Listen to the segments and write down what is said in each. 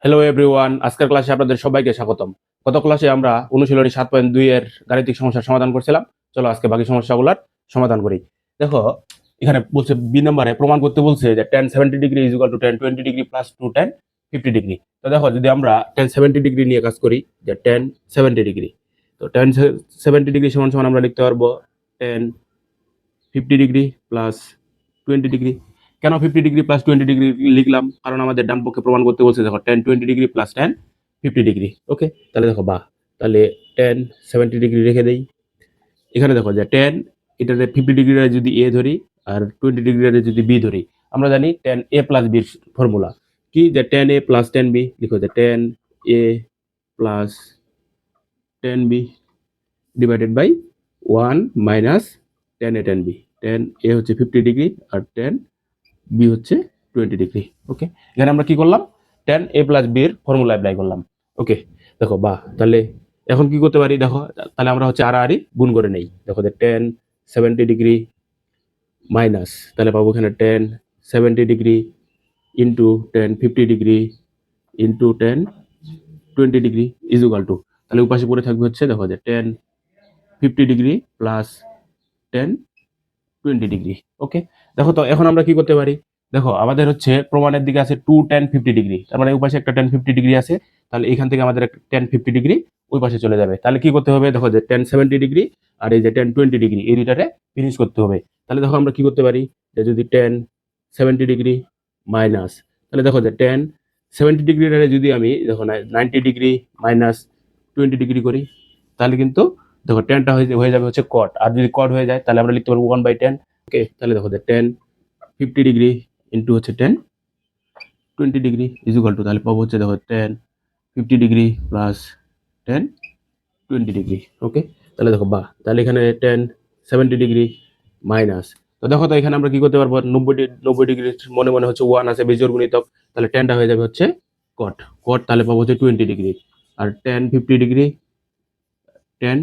Hello everyone, আজকের ক্লাসে আপনাদের সবাইকে স্বাগতম। গত ক্লাসে আমরা অনুশীলনী 7.2 এর গাণিতিক সমস্যার সমাধান করছিলাম। চলো আজকে বাকি সমস্যাগুলোর সমাধান করি। দেখো, এখানে বলছে বি নম্বরে প্রমাণ করতে বলছে যে tan 70 degree is equal two tan 20 degree plus 2 tan 50 degree. তো দেখো, যদি আমরা tan 70 ডিগ্রি নিয়ে কাজ করি, যে tan 70 ডিগ্রি, তো tan 70 ডিগ্রি সমান সমান আমরা লিখতে পারবো tan 50 ডিগ্রি প্লাস 20 ডিগ্রি। কেন 50 ডিগ্রি প্লাস 20 ডিগ্রি লিখলাম? কারণ আমাদের ডান পক্ষে প্রমাণ করতে বলছে দেখো tan 20 degree plus tan 50 degree. Okay, তাহলে দেখো তাহলে tan 70 ডিগ্রি রেখে দেই। এখানে দেখো যে tan এটাতে 50 ডিগ্রিটা যদি a ধরি আর 20 ডিগ্রিটা যদি b ধরি, আমরা জানি tan a প্লাস b এর ফর্মুলা কি, যে tan a plus tan b। লিখো যে tan a plus tan b divided by 1 minus tan a tan b। tan a হচ্ছে 50 ডিগ্রি আর tan b হচ্ছে 20 ডিগ্রি। ওকে, এখানে আমরা কি করলাম? tan a প্লাস b এর ফর্মুলা অ্যাপ্লাই করলাম। ওকে, দেখো তাহলে এখন কি করতে পারি? দেখো, তাহলে আমরা হচ্ছে আড়াআড়ি গুণ করে নেই। দেখো যে tan 70 ডিগ্রি মাইনাস, তাহলে পাবো এখানে tan 70 degree into tan 50 degree into tan 20 degree is equal to, তাহলে উপাশে পড়ে থাকবে হচ্ছে দেখো যে tan 50 degree plus tan 20 degree. Okay, দেখো তো এখন আমরা কি করতে পারি? দেখো, আমাদের হচ্ছে প্রমাণের দিকে আছে 2 tan 50 ডিগ্রি, তার মানে ওই পাশে একটা tan 50 ডিগ্রি আছে। তাহলে এখান থেকে আমাদের একটা tan 50 ডিগ্রি ওই পাশে চলে যাবে। তাহলে কি করতে হবে? দেখো যে tan 70 ডিগ্রি আর এই যে tan 20 ডিগ্রি, এই দুইটারে ফিনিশ করতে হবে। তাহলে দেখো আমরা কি করতে পারি, যে যদি tan 70 ডিগ্রি মাইনাস, তাহলে দেখো যে tan 70 ডিগ্রিটারে যদি আমি দেখো 90 ডিগ্রি মাইনাস 20 ডিগ্রি করি, তাহলে কিন্তু দেখো টেনটা হয়ে যাবে হচ্ছে কট। আর যদি কট হয়ে যায় তাহলে আমরা লিখতে পারবো 1/10। ওকে, তাহলে দেখো যে tan 50 ডিগ্রি ইন্টু হচ্ছে tan 20 degree is equal to, তাহলে পাবো হচ্ছে দেখো tan 50 degree plus tan 20 degree. Okay, তাহলে দেখো তাহলে এখানে tan 70 ডিগ্রি মাইনাস, তো দেখো তো এখানে আমরা কি করতে পারবো? 90 ডিগ্রি মনে মনে হচ্ছে 1 আছে বিজোড় গুণিতক, তাহলে টেনটা হয়ে যাবে হচ্ছে কট। তাহলে পাবো হচ্ছে 20 ডিগ্রি। আর tan 50 degree tan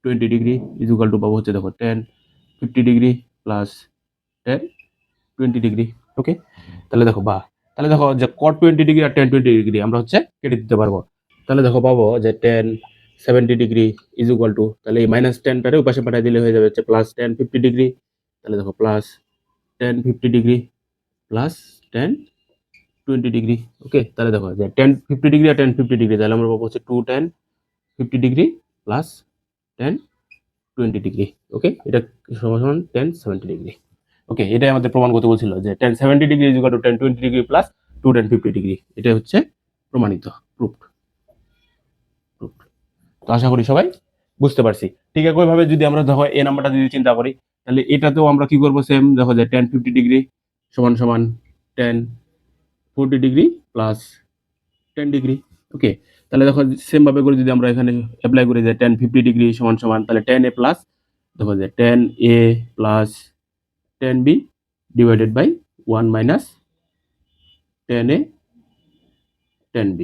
20 degree is equal to পাবো হচ্ছে দেখো tan 50 degree plus tan 20 degree. Okay, তাহলে দেখো তাহলে দেখো যে cot 20 ডিগ্রি আর tan 20 ডিগ্রি আমরা হচ্ছে কেটে দিতে পারবো। তাহলে দেখো পাবো যে tan 70 degree is equal to, তাহলে এই মাইনাস টেনটারে ওই পাশে পাঠিয়ে দিলে হয়ে যাবে হচ্ছে প্লাস tan 50 ডিগ্রি। তাহলে দেখো plus tan 50 degree plus tan 20 degree. Okay, তাহলে দেখো যে tan 50 ডিগ্রি আর tan 50 ডিগ্রি, তাহলে আমরা পাবো হচ্ছে 2 tan 50 degree plus tan 20 degree. Okay, এটা সমান সমান tan 70 ডিগ্রি। ওকে, এটাই আমাদের প্রমাণ করতে বলছিল যে tan 70 degree is equal two tan 20 degree plus 2 tan 50 degree. এটা হচ্ছে প্রমাণিত, প্রুফড। তো আশা করি সবাই বুঝতে পারছি। ঠিক একইভাবে যদি আমরা দেখো এই নাম্বারটা যদি চিন্তা করি, তাহলে এটাতেও আমরা কি করবো? সেম দেখো যে tan 50 ডিগ্রি সমান সমান tan 40 degree plus 10 degree. Okay, তাহলে দেখো সেম ভাবে করে যদি আমরা এখানে অ্যাপ্লাই করি যে tan 50 ডিগ্রি সমান সমান, তাহলে tan a প্লাস দেখো যে tan a plus tan b divided by 1 minus tan a tan b।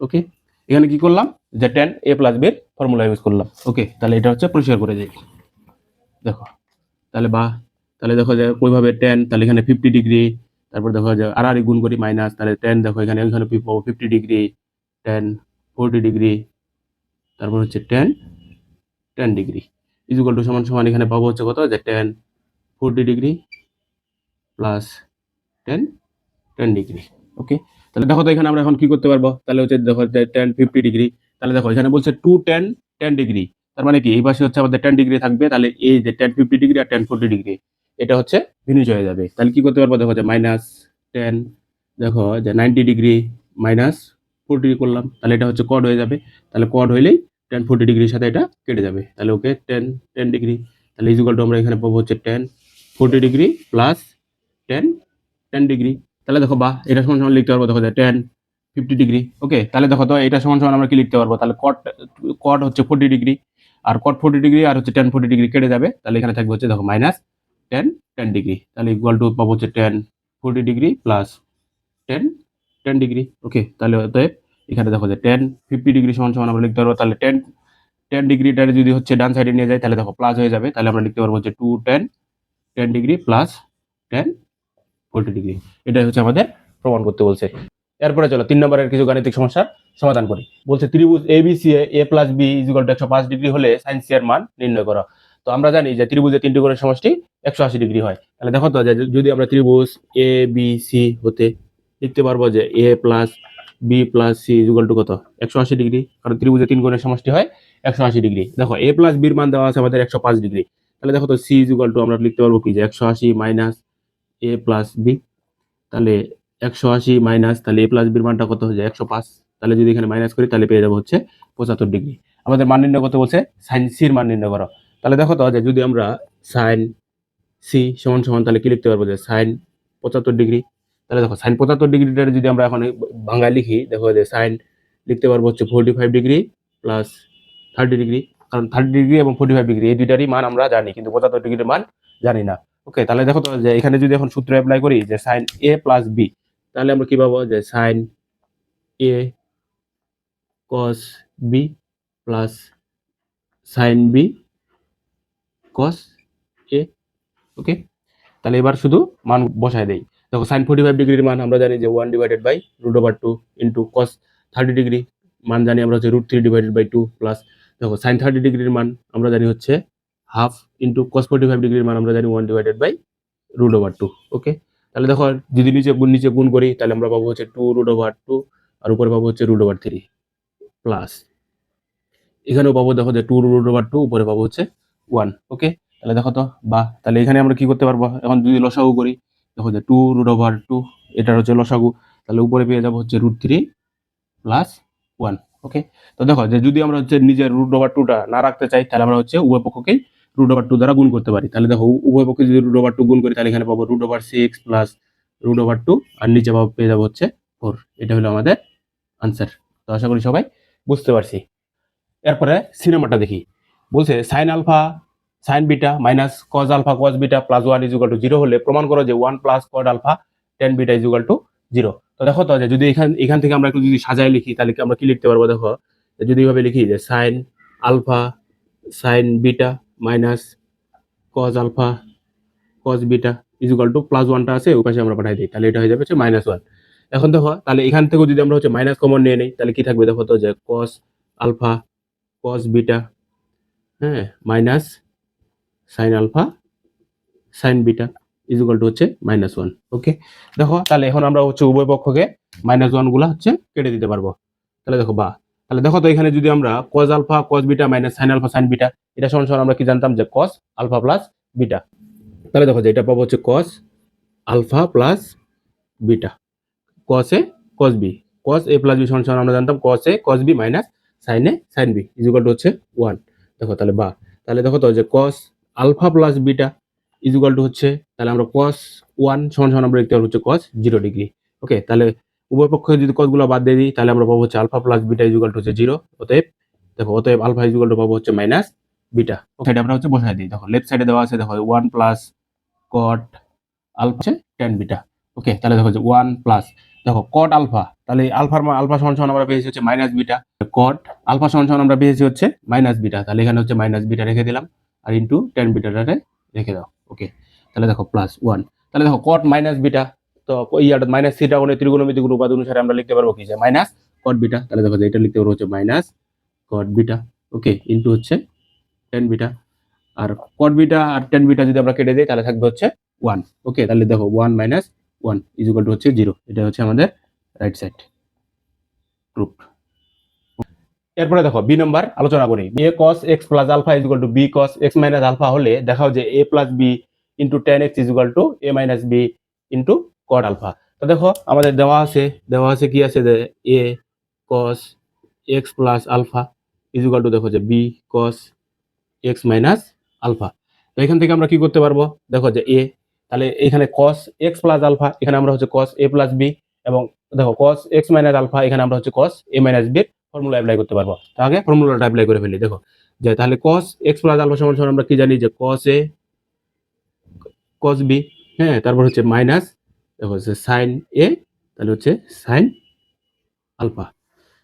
Okay, এখানে কি করলাম? যে tan a প্লাস b এর ফর্মুলা ইউজ করলাম। ওকে, তাহলে এটা হচ্ছে পরিষ্কার করে যাই। দেখো, তাহলে তাহলে দেখো যে ওইভাবে tan, তাহলে এখানে 50 ডিগ্রি, তারপর দেখো যে আর গুণ করি মাইনাস, তাহলে tan দেখো এখানে 50 ডিগ্রি tan 40 ডিগ্রি, তারপর হচ্ছে tan 10 degree is equal to সমান সমান এখানে পাবো হচ্ছে কত? যে tan 40 degree plus tan 10 degree. Okay, তাহলে দেখো তো এখানে আমরা এখন কি করতে পারবো? তাহলে হচ্ছে দেখো tan 50 ডিগ্রি, তাহলে দেখো এখানে বলছে 2 tan 10 ডিগ্রি, তার মানে কি এই পাশে হচ্ছে আমাদের 10 ডিগ্রি থাকবে। তাহলে এই যে tan 50 ডিগ্রি আর tan 40 ডিগ্রি এটা হচ্ছে ভিন্ন হয়ে যাবে। তাহলে কি করতে পারবো? দেখো যে মাইনাস tan, দেখো যে 90 ডিগ্রি মাইনাস 40 ডিগ্রি করলাম, তাহলে এটা হচ্ছে কড হয়ে যাবে। তাহলে কড হইলেই tan 40 ডিগ্রির সাথে এটা কেটে যাবে। তাহলে ওকে tan 10 ডিগ্রি, তাহলে ইজ ইকুয়াল টু আমরা এখানে পাবো হচ্ছে tan 40 degree plus tan 10 degree. তাহলে দেখো এটা সমান সমান লিখতে পারবো দেখো যে tan 50 ডিগ্রি। ওকে, তাহলে দেখো তো এটা সমান সমান আমরা কি লিখতে পারবো? তাহলে কট হচ্ছে 40 ডিগ্রি, আর কট 40 ডিগ্রি আর হচ্ছে tan 40 ডিগ্রি কেটে যাবে। তাহলে এখানে থাকবে হচ্ছে দেখো মাইনাস tan 10 ডিগ্রি। তাহলে ইকুয়াল টু পাবো হচ্ছে tan 40 degree plus tan 10 degree. Okay, তাহলে অতএব এখানে দেখো যে tan 50 ডিগ্রি সমান সমান আমরা লিখতে পারবো, তাহলে tan ডিগ্রিটা যদি হচ্ছে ডান সাইডে নিয়ে যায় তাহলে দেখো প্লাস হয়ে যাবে। তাহলে আমরা লিখতে পারবো হচ্ছে 2 tan 10 degree plus tan 40 degree. এটাই হচ্ছে আমাদের প্রমাণ করতে বলছে। এরপরে চলো 3 নম্বরের কিছু গাণিতিক সমস্যার সমাধান করি। বলছে ত্রিভুজ ABC A plus B equal to 105 degree হলে সাইন সি এর মান নির্ণয় করো। তো আমরা জানি যে ত্রিভুজের তিনটি কোণের সমষ্টি 180 ডিগ্রি হয়। তাহলে দেখো তো যে যদি আমরা ত্রিভুজ এ বি সি হতে লিখতে পারবো যে A plus B plus C equal to কত 180 ডিগ্রি, কারণ ত্রিভুজের তিন কোণের সমষ্টি হয় 180 ডিগ্রি। দেখো এ প্লাস বির মান দেওয়া আছে আমাদের 105 ডিগ্রি। তাহলে দেখো তো সি ইকুয়াল টু আমরা লিখতে পারবো কি যে 180 মাইনাস এ প্লাস বি। তাহলে 180 মাইনাস তাহলে এ প্লাস বির মানটা কত হয়ে যায় 105। তাহলে যদি এখানে মাইনাস করি তাহলে পেয়ে যাবো হচ্ছে 75 ডিগ্রি। আমাদের মান নির্ণয় করতে বলছে সাইন সির মান নির্ণয় করো। তাহলে দেখো তো যে যদি আমরা সাইন সি সমান সমান তাহলে কি লিখতে পারবো যে সাইন 75 ডিগ্রি। তাহলে দেখো সাইন 75 ডিগ্রিটা যদি আমরা এখন বাংলায় লিখি, দেখো যে সাইন লিখতে পারবো হচ্ছে 45 ডিগ্রি প্লাস 30 ডিগ্রি, কারণ 30 ডিগ্রি এবং 45 ডিগ্রি এই দুইটারই মান আমরা জানি, কিন্তু 75 ডিগ্রির মান জানি না। ওকে, তাহলে দেখো তো যে এখানে যদি এখন সূত্র অ্যাপ্লাই করি যে সাইন এ প্লাস বি, তাহলে আমরা কি পাবো যে sine A cos B plus sine B cos A. Okay, তাহলে এবার শুধু মান বসায় দেই। দেখো সাইন 45 ডিগ্রির মান আমরা জানি যে 1 divided by √2 into cos 30 degree মান জানি আমরা হচ্ছে √3 ডিভাইডেড বাই 2 প্লাস দেখো সাইন 30 ডিগ্রির মান আমরা জানি হচ্ছে হাফ ইন্টু কস 45 ডিগ্রির মান আমরা জানি 1 ডিভাইডেড বাই √2। ওকে, তাহলে দেখো যদি নিচে গুণ করি তাহলে আমরা পাবো হচ্ছে 2√2 আর উপরে পাবো হচ্ছে √3 প্লাস এখানেও পাবো দেখো যে 2√2 উপরে পাবো হচ্ছে 1। ওকে, তাহলে দেখো তো তাহলে এখানে আমরা কি করতে পারবো, এখন যদি লসাগু করি দেখো যে 2√2 এটার হচ্ছে লসাগু, তাহলে উপরে পেয়ে যাবো হচ্ছে √3 প্লাস 1। ওকে, তো দেখো যে যদি আমরা হচ্ছে নিজের √2টা না রাখতে চাই তাহলে আমরা হচ্ছে উভয় পক্ষকেই √2 দ্বারা গুণ করতে পারি। তাহলে দেখো উভয় পক্ষে যদি √2 গুণ করি তাহলে এখানে পাবো √6 প্লাস √2 আর নিচে পাবো পেয়ে যাবো হচ্ছে 4। এটা হলো আমাদের আনসার। তো আশা করি সবাই বুঝতে পারছি। এরপরে সিনেমাটা দেখি। বলছে sine alpha sine beta minus cos alpha cos beta plus 1 is equal to 0 হলে প্রমাণ করো যে 1 plus cot alpha tan beta is equal to 0। তো দেখো তো যে যদি এখান থেকে আমরা একটু যদি সাজায় লিখি তাহলে আমরা কি লিখতে পারবো, দেখো যদি এইভাবে লিখি যে sine alpha sine beta minus cos alpha cos beta is equal to plus 1টা আছে ওই পাশে আমরা পাঠাই দিই, তাহলে এটা হয়ে যাবে হচ্ছে -1। এখন দেখো তাহলে এখান থেকেও যদি আমরা হচ্ছে মাইনাস কমন নিয়ে নিই তাহলে কি থাকবে, দেখো তো যে কস আলফা কস বিটা হ্যাঁ minus sine alpha sine beta is equal to হচ্ছে -1। ওকে, দেখো তাহলে এখন আমরা হচ্ছে উভয় পক্ষকে -1 গুলা হচ্ছে কেটে দিতে পারবো। তাহলে দেখো তাহলে দেখো তো এখানে যদি আমরা cos alpha cos beta minus sine alpha sine beta এটা সমান সমান আমরা কি জানতাম যে কস আলফা প্লাস বিটা। তাহলে দেখো যে এটা পাবো হচ্ছে cos alpha plus beta cos A cos B cos A plus B সমান সমান আমরা জানতাম cos A cos B minus sine A sine B is equal to হচ্ছে 1। দেখো তাহলে তাহলে দেখো তো যে cos alpha plus beta is equal to হচ্ছে তাহলে আমরা কস 1 সমান সমান আমরা লিখতে পারবো হচ্ছে কস 0 ডিগ্রি। ওকে, তাহলে উভয় পক্ষে যদি কসগুলো বাদ দিয়ে দিই তাহলে আমরা পাবো হচ্ছে alpha plus beta is equal to হচ্ছে 0। অতএব দেখো অতএব আলফা ইজ ইকুয়াল টু পাবো হচ্ছে মাইনাস বিটা। ওকে, এটা আমরা হচ্ছে বসাই দিই। দেখো লেফট সাইডে দেওয়া আছে দেখো 1 প্লাস কট আলফা হচ্ছে টেন বিটা। ওকে, তাহলে দেখো যে 1 প্লাস দেখো কট আলফা, তাহলে আলফা সমান সমান আমরা পেয়েছি হচ্ছে মাইনাস বিটা, কট আলফা সমান সমান আমরা পেয়েছি হচ্ছে মাইনাস বিটা, তাহলে এখানে হচ্ছে মাইনাস বিটা রেখে দিলাম আর ইন্টু টেন বিটাটারে রেখে দাও। ওকে, তাহলে দেখো প্লাস 1। তাহলে দেখো কট মাইনাস বিটা, তো মাইনাস থিটা কোণে ত্রিকোণমিতিক উপাদান অনুসারে আমরা লিখতে পারবো কি যে মাইনাস কট বিটা। তাহলে দেখো যে এটা লিখতে পারবো হচ্ছে মাইনাস কট বিটা। ওকে, ইন্টু হচ্ছে টেন বিটা, আর কট বিটা আর টেন বিটা যদি আমরা কেটে দিই তাহলে থাকবে হচ্ছে 1। ওকে, তাহলে দেখো 1 মাইনাস 1 ইজ ইকুয়াল টু হচ্ছে 0। এটা হচ্ছে আমাদের রাইট সাইড প্রুফ। এরপরে দেখো বি নাম্বার আলোচনা করি। A cos x plus alpha is equal to B cos x minus alpha হলে দেখাও যে a plus B into tan x is equal to A minus B into cot alpha. তো দেখো আমাদের দেওয়া আছে কি আছে যে a cos x plus alpha is equal to দেখো যে B cos x minus alpha. তো এখান থেকে আমরা কি করতে পারবো, দেখো যে এ, তাহলে এখানে cos x প্লাস আলফা এখানে আমরা হচ্ছে cos a প্লাস বি, এবং দেখো cos x মাইনাস আলফা এখানে আমরা হচ্ছে cos a minus B formula apply করতে পারবো। তাহলে ফর্মুলাটা অ্যাপ্লাই করে ফেলি। দেখো যে তাহলে cos x প্লাস আলফা সমান সমান আমরা কি জানি যে cos a cos b, হ্যাঁ তারপর হচ্ছে মাইনাস দেখো হচ্ছে sin a, তাহলে হচ্ছে sin আলফা।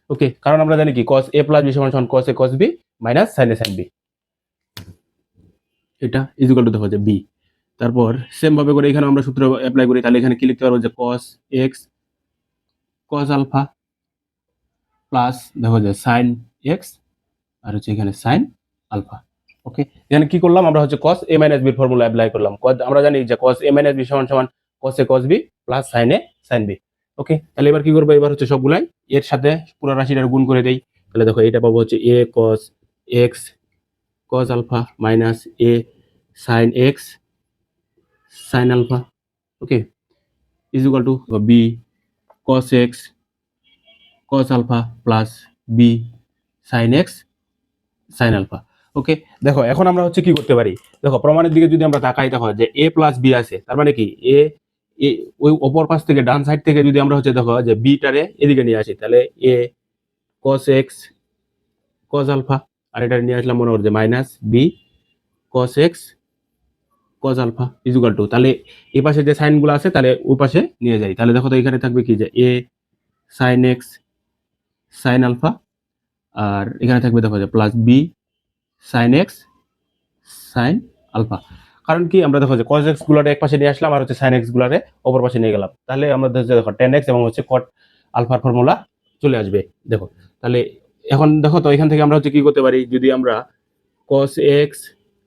ওকে, কারণ আমরা জানি কি cos a প্লাস b সমান সমান cos a cos b minus sin a sin b, এটা ইজ ইকুয়াল টু দেখো যে বি। তারপর সেম ভাবে করে এখানে আমরা সূত্র অ্যাপ্লাই করি, তাহলে এখানে কি লিখতে পারবো যে cos x cos alpha plus দেখো যে সাইন এক্স আর হচ্ছে এখানে সাইন আলফা। ওকে, এখানে কি করলাম আমরা হচ্ছে cos a মাইনাস বির ফর্মুলা অ্যাপ্লাই করলাম। আমরা জানি যে cos a মাইনাস বি সমান সমান cos a cos b plus sin a sin b। Okay, তাহলে এবার কি করবো, এবার হচ্ছে সবগুলাই এর সাথে পুরো রাশিটার গুণ করে দেই। তাহলে দেখো এটা পাবো হচ্ছে a cos x cos alpha minus a sin x sin alpha. Okay, is equal to b cos x cos alpha plus b sin x sin alpha. Okay, দেখো এখন আমরা হচ্ছে কি করতে পারি, দেখো প্রমাণের দিকে যদি আমরা তাকাই, দেখো যে a প্লাস বি আছে, তার মানে কি এ ওই অপর পাশ থেকে ডান সাইড থেকে যদি আমরা হচ্ছে দেখো যে বি টারে এদিকে নিয়ে আসি, তাহলে a cos x cos alpha, আর এটা নিয়ে আসলাম মনে করছে minus b cos x cos alpha is equal to, তাহলে এই পাশে যে সাইন গুলো আছে তাহলে ওই পাশে নিয়ে যাই। তাহলে দেখো তো এখানে থাকবে কি যে a sin x sin alpha, আর এখানে থাকবে দেখো যে plus b sin x sin alpha. কারণ কি আমরা দেখো যে cos x গুলারে এক পাশে নিয়ে আসলাম আর হচ্ছে sin x গুলারে অপর পাশে নিয়ে গেলাম, তাহলে আমরা দেখো tan x এবং হচ্ছে cot আলফার ফর্মুলা চলে আসবে। দেখো তাহলে এখন দেখো তো এখান থেকে আমরা হচ্ছে কি করতে পারি, যদি আমরা cos x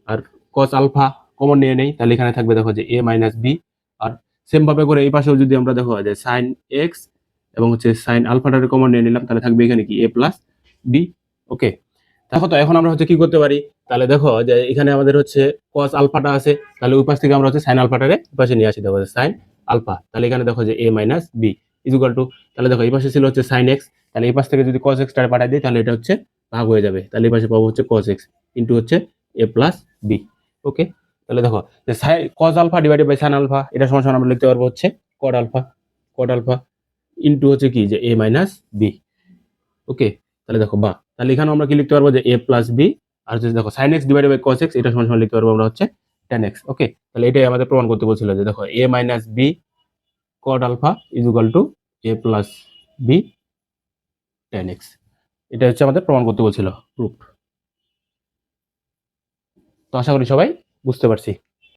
আর cos আলফা কমন নিয়ে নেই, তাহলে এখানে থাকবে দেখো যে a মাইনাস b, আর সেম ভাবে করে এই পাশেও যদি আমরা দেখো যে sin x এবং হচ্ছে sin আলফাটারে কমন নিয়ে নিলাম, তাহলে থাকবে এখানে কি a প্লাস b। ওকে, দেখো তো এখন আমরা হচ্ছে কি করতে পারি, তাহলে দেখো যে এখানে আমাদের হচ্ছে cos আলফাটা আছে, তাহলে ওই পাশ থেকে আমরা হচ্ছে sin আলফাটারে এই পাশে নিয়ে আসি, দেখো যে sin আলফা, তাহলে এখানে দেখো যে a minus b is equal to, তাহলে দেখো এই পাশে ছিল হচ্ছে sin x, তাহলে এই পাশ থেকে যদি cos x টারে পাঠিয়ে দিই তাহলে এটা হচ্ছে ভাগ হয়ে যাবে, তাহলে এই পাশে পাবো হচ্ছে cos x ইনটু হচ্ছে a প্লাস b। ওকে, তাহলে দেখো যে cos alpha divided by sin alpha এটা সমান সমান আমরা লিখতে পারবো হচ্ছে cot আলফা ইনটু হচ্ছে কি যে a মাইনাস b। ওকে, তাহলে দেখো বা, তাহলে এখানে আমরা কি লিখতে পারবো যে a প্লাস b, আর হচ্ছে দেখো sin x divided by cos x এটা সমান সমান লিখতে পারবো আমরা হচ্ছে tan x। ওকে, তাহলে এটাই আমাদের প্রমাণ করতে বলছিল যে দেখো a minus b cot alpha is equal to a plus b tan x, এটা হচ্ছে আমাদের প্রমাণ করতে বলছিল প্রুফ। তো আশা করি সবাই বুঝতে পারছি।